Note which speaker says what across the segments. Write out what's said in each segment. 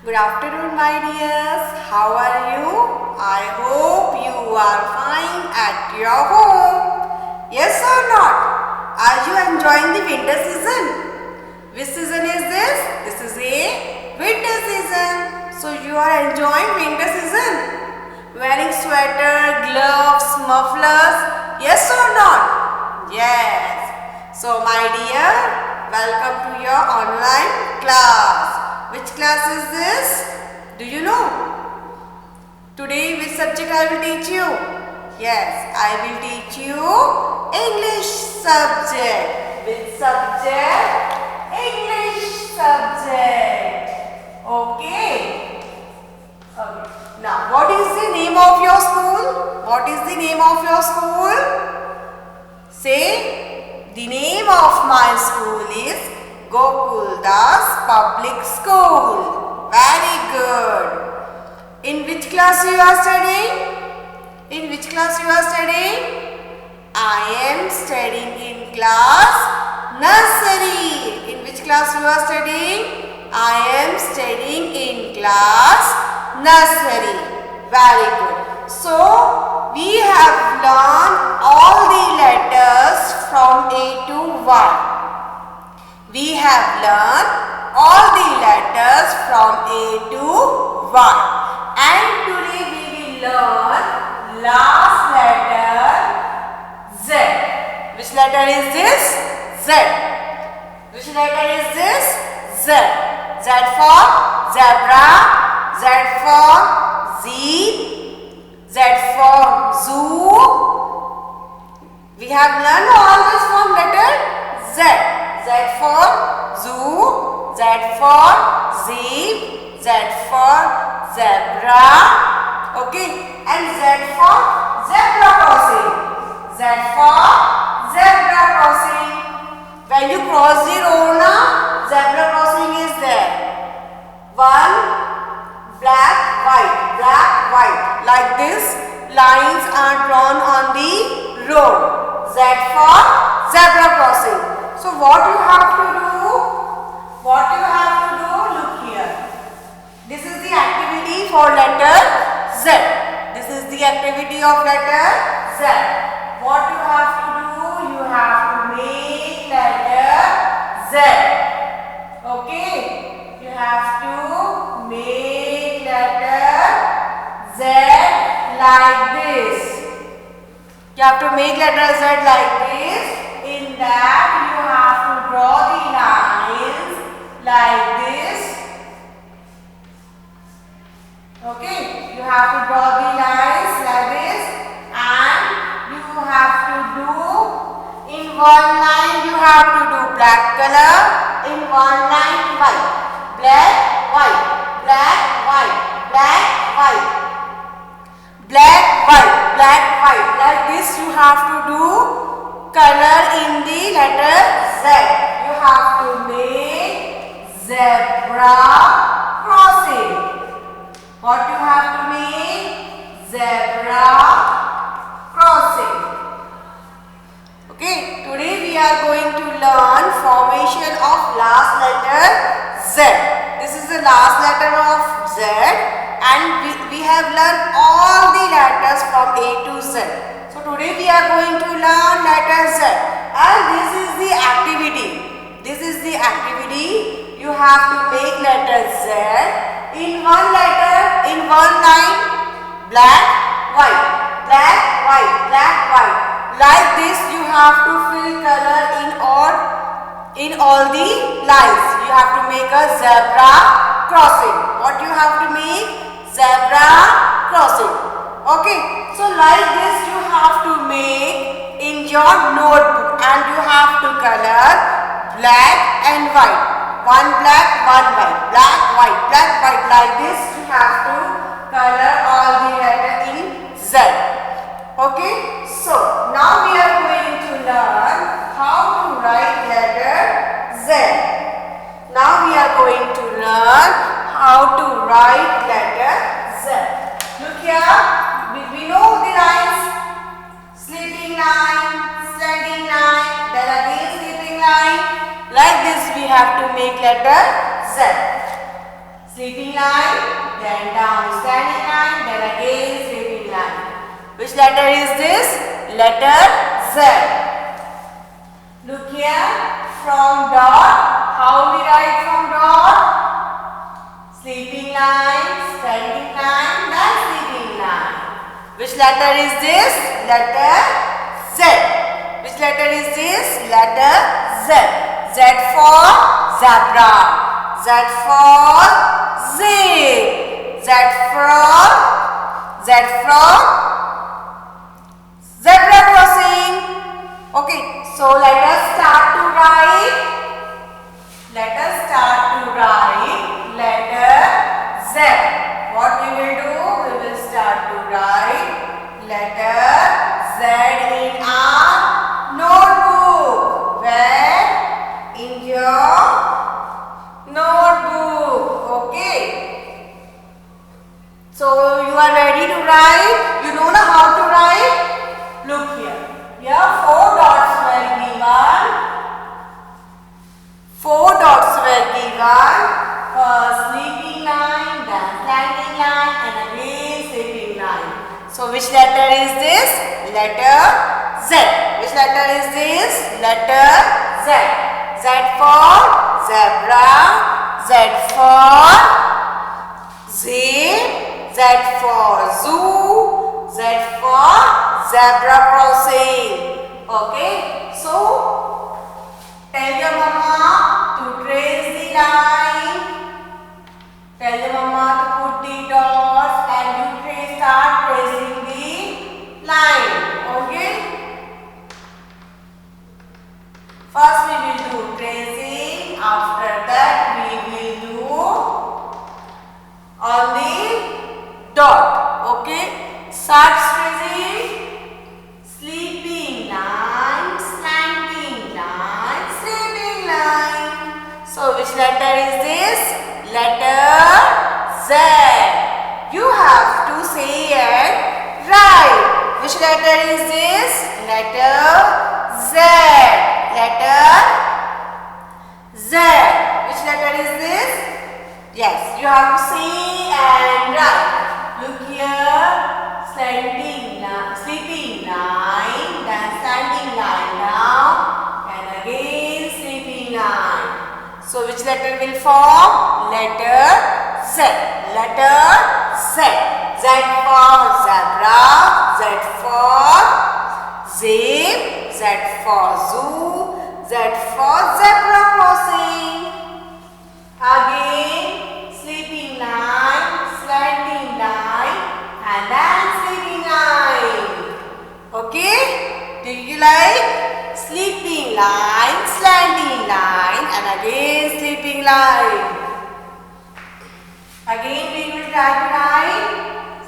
Speaker 1: Good afternoon, my dears. How are you? I hope you are fine at your home. Yes or not? Are you enjoying the winter season? Which season is this? This is a winter season. So you are enjoying winter season? Wearing sweater, gloves, mufflers? Yes or not? Yes. So my dear, welcome to your online class. Which class is this? Do you know? Today which subject I will teach you? Yes, I will teach you English subject. Which subject? English subject. Okay. Now, what is the name of your school? What is the name of your school? Say, the name of my school is Gokul Das Public School. Very good. In which class you are studying? In which class you are studying? I am studying in class nursery. In which class you are studying? I am studying in class nursery. Very good. So, we have learned all the letters from A to Y. We have learned all the letters from A to Y. And today we will learn last letter Z. Which letter is this? Z. Which letter is this? Z. Z for zebra, Z for zebra, Z for zoo. We have learned all this from letter Z. Z for zoo, Z for zebra, Z for zebra, okay, and Z for zebra crossing, Z for zebra crossing. When you cross the road now, zebra crossing is there. One, black, white, like this lines are drawn on the road. Z for zebra crossing. So what you have to do? What you have to do? Look here. This is the activity for letter Z. This is the activity of letter Z. What you have to do? You have to make letter Z. Okay. You have to make letter Z like this. You have to make letter Z like this. In that you have to draw the lines like this. Okay, you have to draw the lines like this, and you have to do, in one line you have to do black color, in one line white, black, white, black, white, black, white, black, white, black, white. Like this you have to do color in the letter Z. You have to make zebra crossing. What you have to make? Zebra crossing. Okay, today we are going to learn formation of last letter Z. This is the last letter of Z, and we have learned all the letters from A to Z. So today we are going to learn letter Z, and this is the activity. This is the activity. You have to make letter Z in one letter, in one line, black, white, black, white, black, white. Like this you have to fill color in all the lines. You have to make a zebra crossing. What you have to make? Zebra crossing. Okay, so like this you have to make in your notebook, and you have to color black and white. One black, one white, black, white, black, white. Like this you have to color all the letter in Z. Okay, so now we are going to learn how to write letter Z. Now we are going to learn how to write letter Z. Look here. We know the lines, sleeping line, standing line, then again sleeping line. Like this we have to make letter Z. sleeping line, then down standing line, then again sleeping line. Which letter is this? Letter Z. Look here, from dot, how we write from dot? Sleeping line, standing line, then sleeping line. Which letter is this? Letter Z. Which letter is this? Letter Z. Z for zebra. Z for zip. Z for zebra crossing. Okay, so let us start to write. Let us start to write letter Z. What we will do? We will start to write letter Z in our notebook. Where? In your notebook. Okay. So you are ready to write? You know how to write? Look here. Here 4 dots were given. 4 dots were given. First sleeping line, then standing line, and again sleeping line. So which letter is this? Letter Z. Which letter is this? Letter Z. Z for zebra. Z for zip. Z for zoo. Z for zebra crossing. Okay. So tell your mama to trace the line. Tell the mama to put the dots and you start tracing the line. Okay. First we will do tracing. After that we will do on the dot. Okay. Start tracing. Sleeping line, standing line, sleeping line. So which letter is this? Letter Z. You have to say it right. Which letter is this? Letter Z. Letter Z. Which letter is this? Yes, you have to say and write. Look here. Sleeping line, then standing line down, and again sleeping line. So which letter will form? Letter Z. Letter Z. Z for zebra. Z for zip. Z for zoo. Z for zebra crossing. Again sleeping line, standing line, and then sleeping line. Okay? Do you like sleeping line, standing line, and again sleeping line? Again we will try to write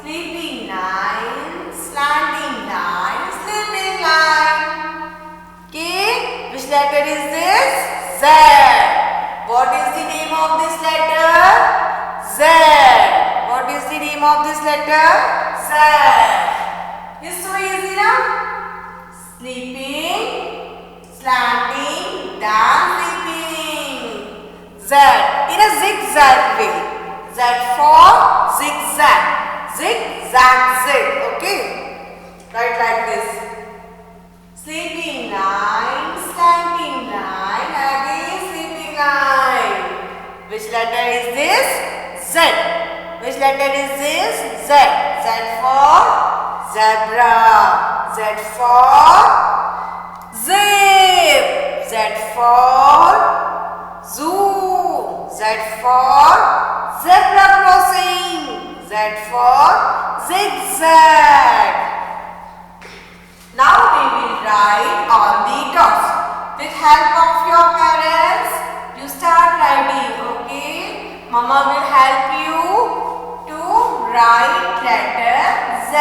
Speaker 1: sleeping line, standing line, sleeping line. Okay? Which letter is this? Z. What is the name of this letter? Z. What is the name of this letter? Z. It's so easy now. Sleeping, slanting, then sleeping. Z in a zigzag way. Z for zigzag. Zigzag, zig. Okay. Write like this. Sleeping line, slanting line, again sleeping line. Which letter is this? Z. Which letter is this? Z. Z for zebra. Z for zip. Z for zoo. Z for zebra crossing. Z for zigzag. Now we will write on the dots. With help of your parents, you start writing, okay? Mama will help you to write letter Z.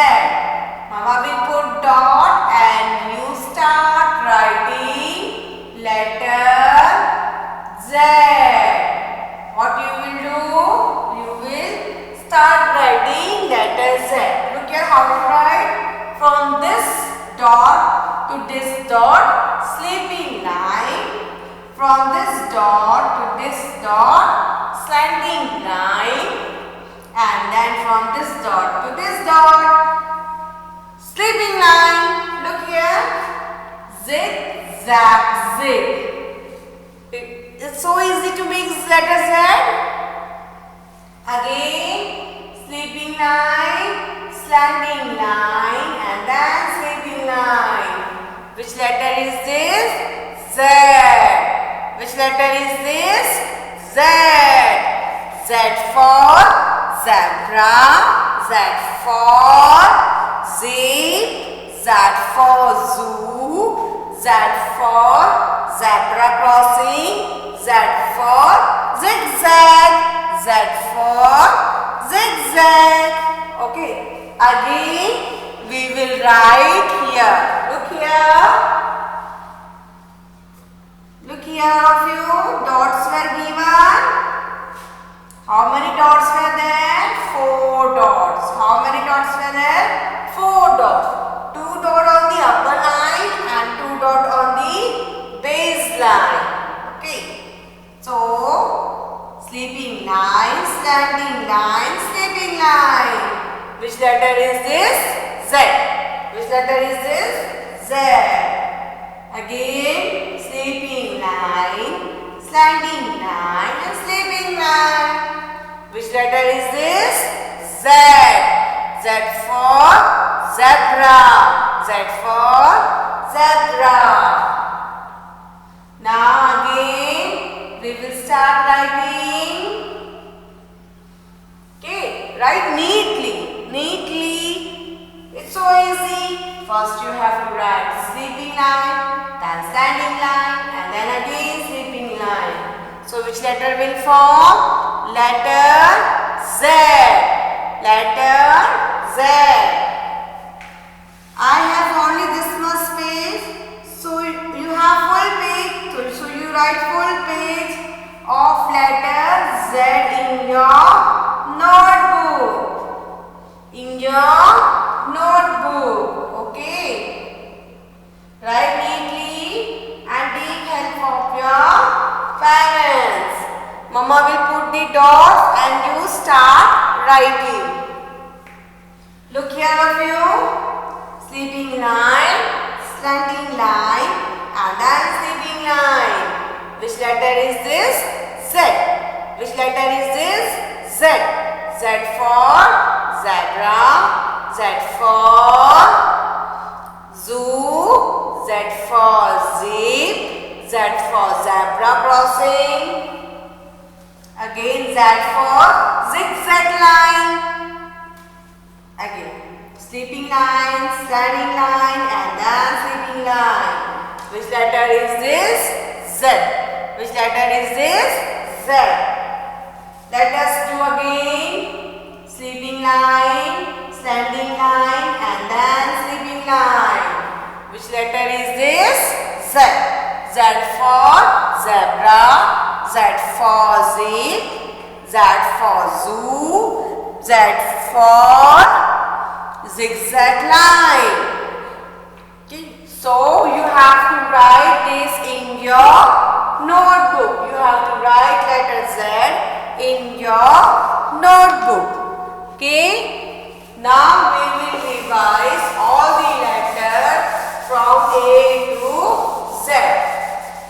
Speaker 1: Mama will put dot and you start writing letter Z. What you will do? You will start writing letter Z. Look here how to write. From this dot to this dot, sleeping line. From this dot to this dot, slanting line. And then from this dot to this dot, sleeping line. Look here. Zig, zag, zig. It's so easy to make letter Z. Again, sleeping line, slanting line, and then sleeping line. Which letter is this? Z. Which letter is this? Z. Z for zebra, Z for zip, Z for zoo, Z for zebra crossing, Z for zigzag, Z for zigzag. Okay. Again, we will write here. Look here. Look here of you. Dots were given. How many dots were there? 4 dots. How many dots were there? 4 dots. 2 dots on the upper line and 2 dots on the base line. Okay. So, sleeping line, standing line, sleeping line. Which letter is this? Z. Which letter is this? Z. Again, sleeping line, slanting line and sleeping line. Which letter is this? Z. Z for zebra. Z for zebra. Now again, we will start writing. Okay, write neatly. Neatly. It's so easy. First you have to write sleeping line, then standing line, and then again sleeping line. So which letter will form? Letter Z. Letter Z. I have only this much page. So you have full page. So you write full page of letter Z in your notebook. In your notebook. Okay. Write neatly and take help of your parents. Mama will put the dots and you start writing. Look here of you. Sleeping line, slanting line, and then sleeping line. Which letter is this? Z. Which letter is this? Z. Z for zebra, Z for zoo, Z for zip, Z for zebra crossing. Again Z for zigzag line. Again sleeping line, standing line, and then sleeping line. Which letter is this? Z. Which letter is this? Z. Let us do again. Sleeping line, standing line, and then sleeping line. Which letter is this? Z. Z for zebra, Z for zip, Z for zoo, Z for zigzag line. Okay. So you have to write this in your notebook. You have to write letter Z in your notebook. Okay. Now we will revise all the letters from A to Z.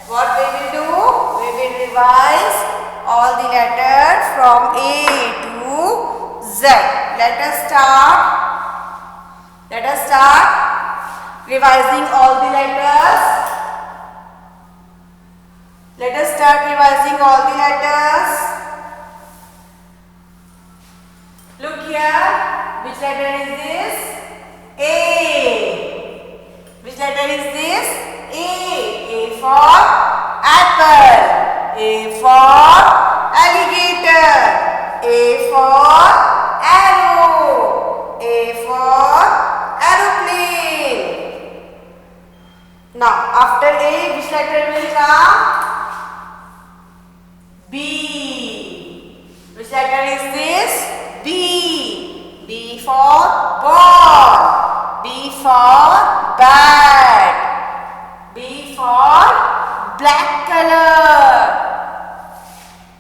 Speaker 1: What we will do? We will revise all the letters from A to Z. Let us start revising all the letters. Let us start revising all the letters. Look here. Which letter is this? A. Which letter is this? A. A for apple. A for alligator. A for arrow. A for aeroplane. Now after A, which letter will come? B. Which letter is this? B. B for ball. B for bat. B for black color.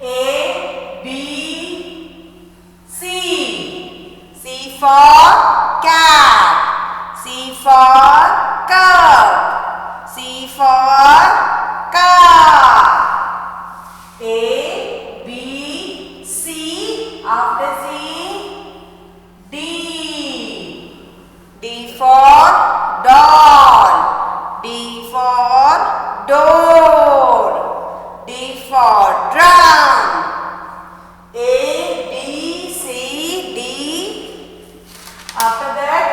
Speaker 1: A, B, C. for cat. C for cup. C for car. A, B, C. After C, D. D for doll. D for door. D for drum. A, B, C, D. After that,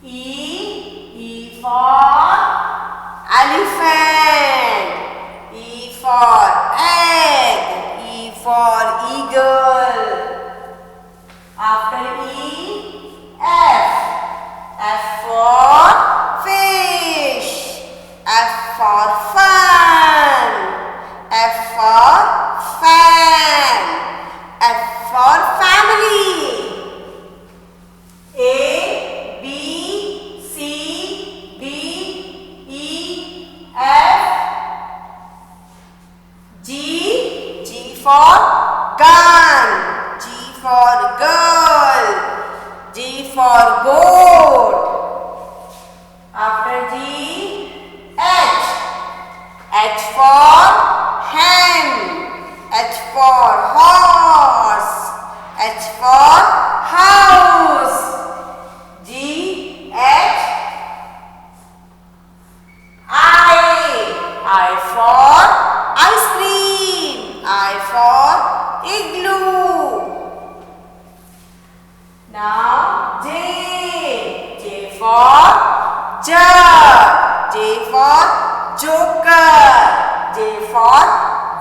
Speaker 1: E. E for elephant. E for egg. E for eagle. After E, F. F for fish. F for fun. F for fan. F for family. A, B, C, D, E, F, G. G for gun. G for girl. G for goat. After G, H. H for hen. H for horse. H for house. G, H, I. I for ice cream. I for igloo. Now J. J for jug. J for joker. J for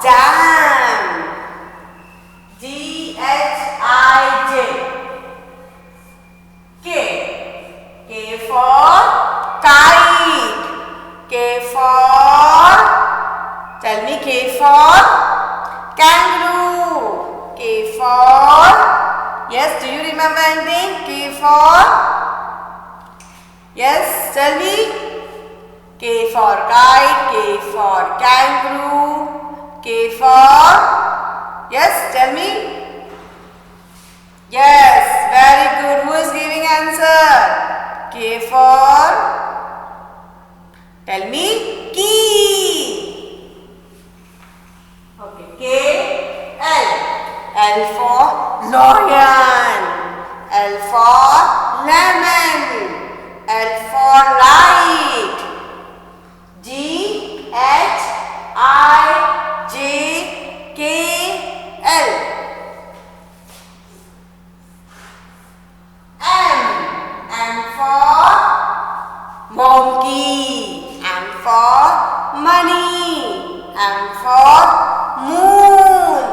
Speaker 1: jam. G, H, I, J. K. K for kite. K for, tell me, K for kangaroo. K for, yes, do you remember anything? K for, yes, tell me. K for kite. K for kangaroo. K for, yes, tell me. Yes, very good. Who is giving answer? K for, tell me, key. Okay, K, L. L for lion. L for lemon. L for light. G, H, I, J, K, L. M. M for monkey. M for money. M for moon.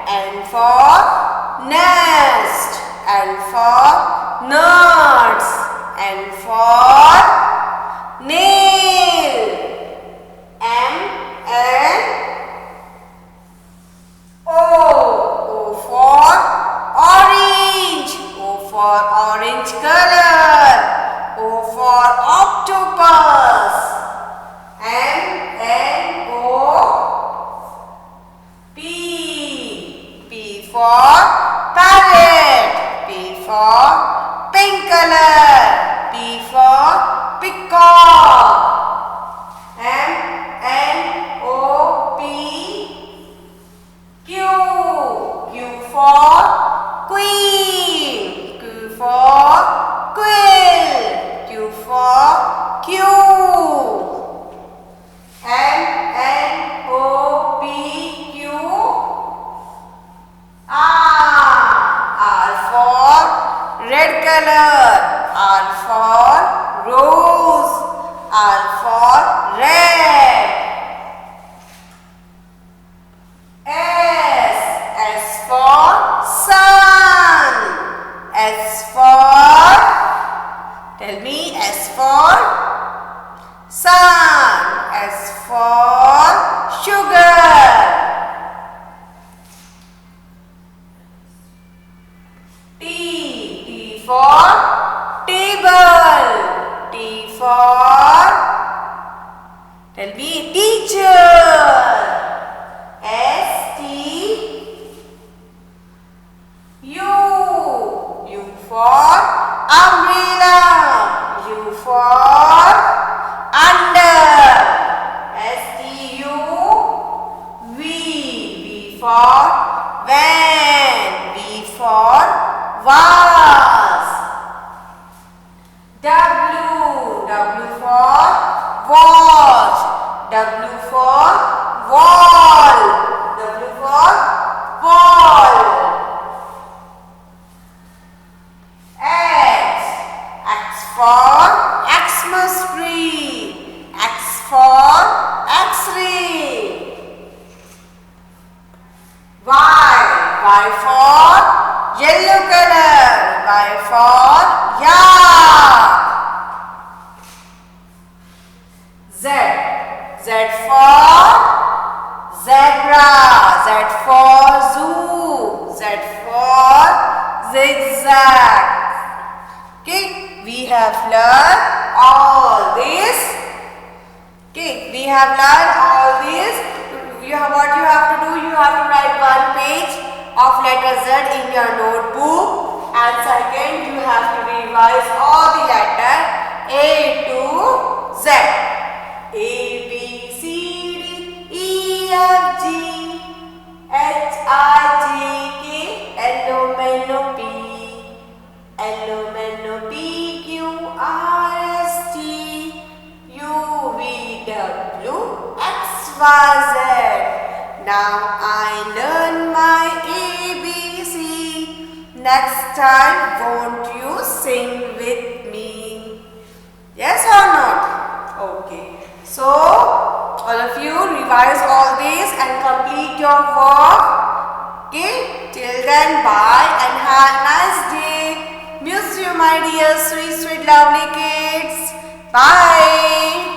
Speaker 1: N for nest. N for nuts. N for nail. M, N, O. O for orange. O for orange color. O for octopus. M, N, O, P. P for parrot. P for pink color. P for peacock. M, N, O, P, Q. Q for queen. Q for quill. Q for cube. M, N, O, P, Q, R. R for red color. R for rose. R for red. S. S for sun. S for, tell me, S for sun. S for sugar. T. T for table. T for, tell me, teacher. vase. W. W for watch. W for wall. W for wall. X. X for Xmas tree. X for X-ray. Y. Y for yellow color. Y for yak. Z. Z for zebra. Z for zoo. Z for zigzag. Okay, we have learned all this. Okay, we have learned all this. What you have to do, you have to write one page of letter Z in your notebook, and second you have to revise all the letter A to Z. A, B, C, D, E, F, G, H, I, J, K, L, M, N, O, P, L, M, N, O, P, Q, R, S, T, U, V, W, X, Y, Z. Now I learn my ABC. Next time, won't you sing with me? Yes or not? Okay. So, all of you revise all this and complete your work. Okay. Till then, bye and have a nice day. Miss you, my dear sweet, sweet, lovely kids. Bye.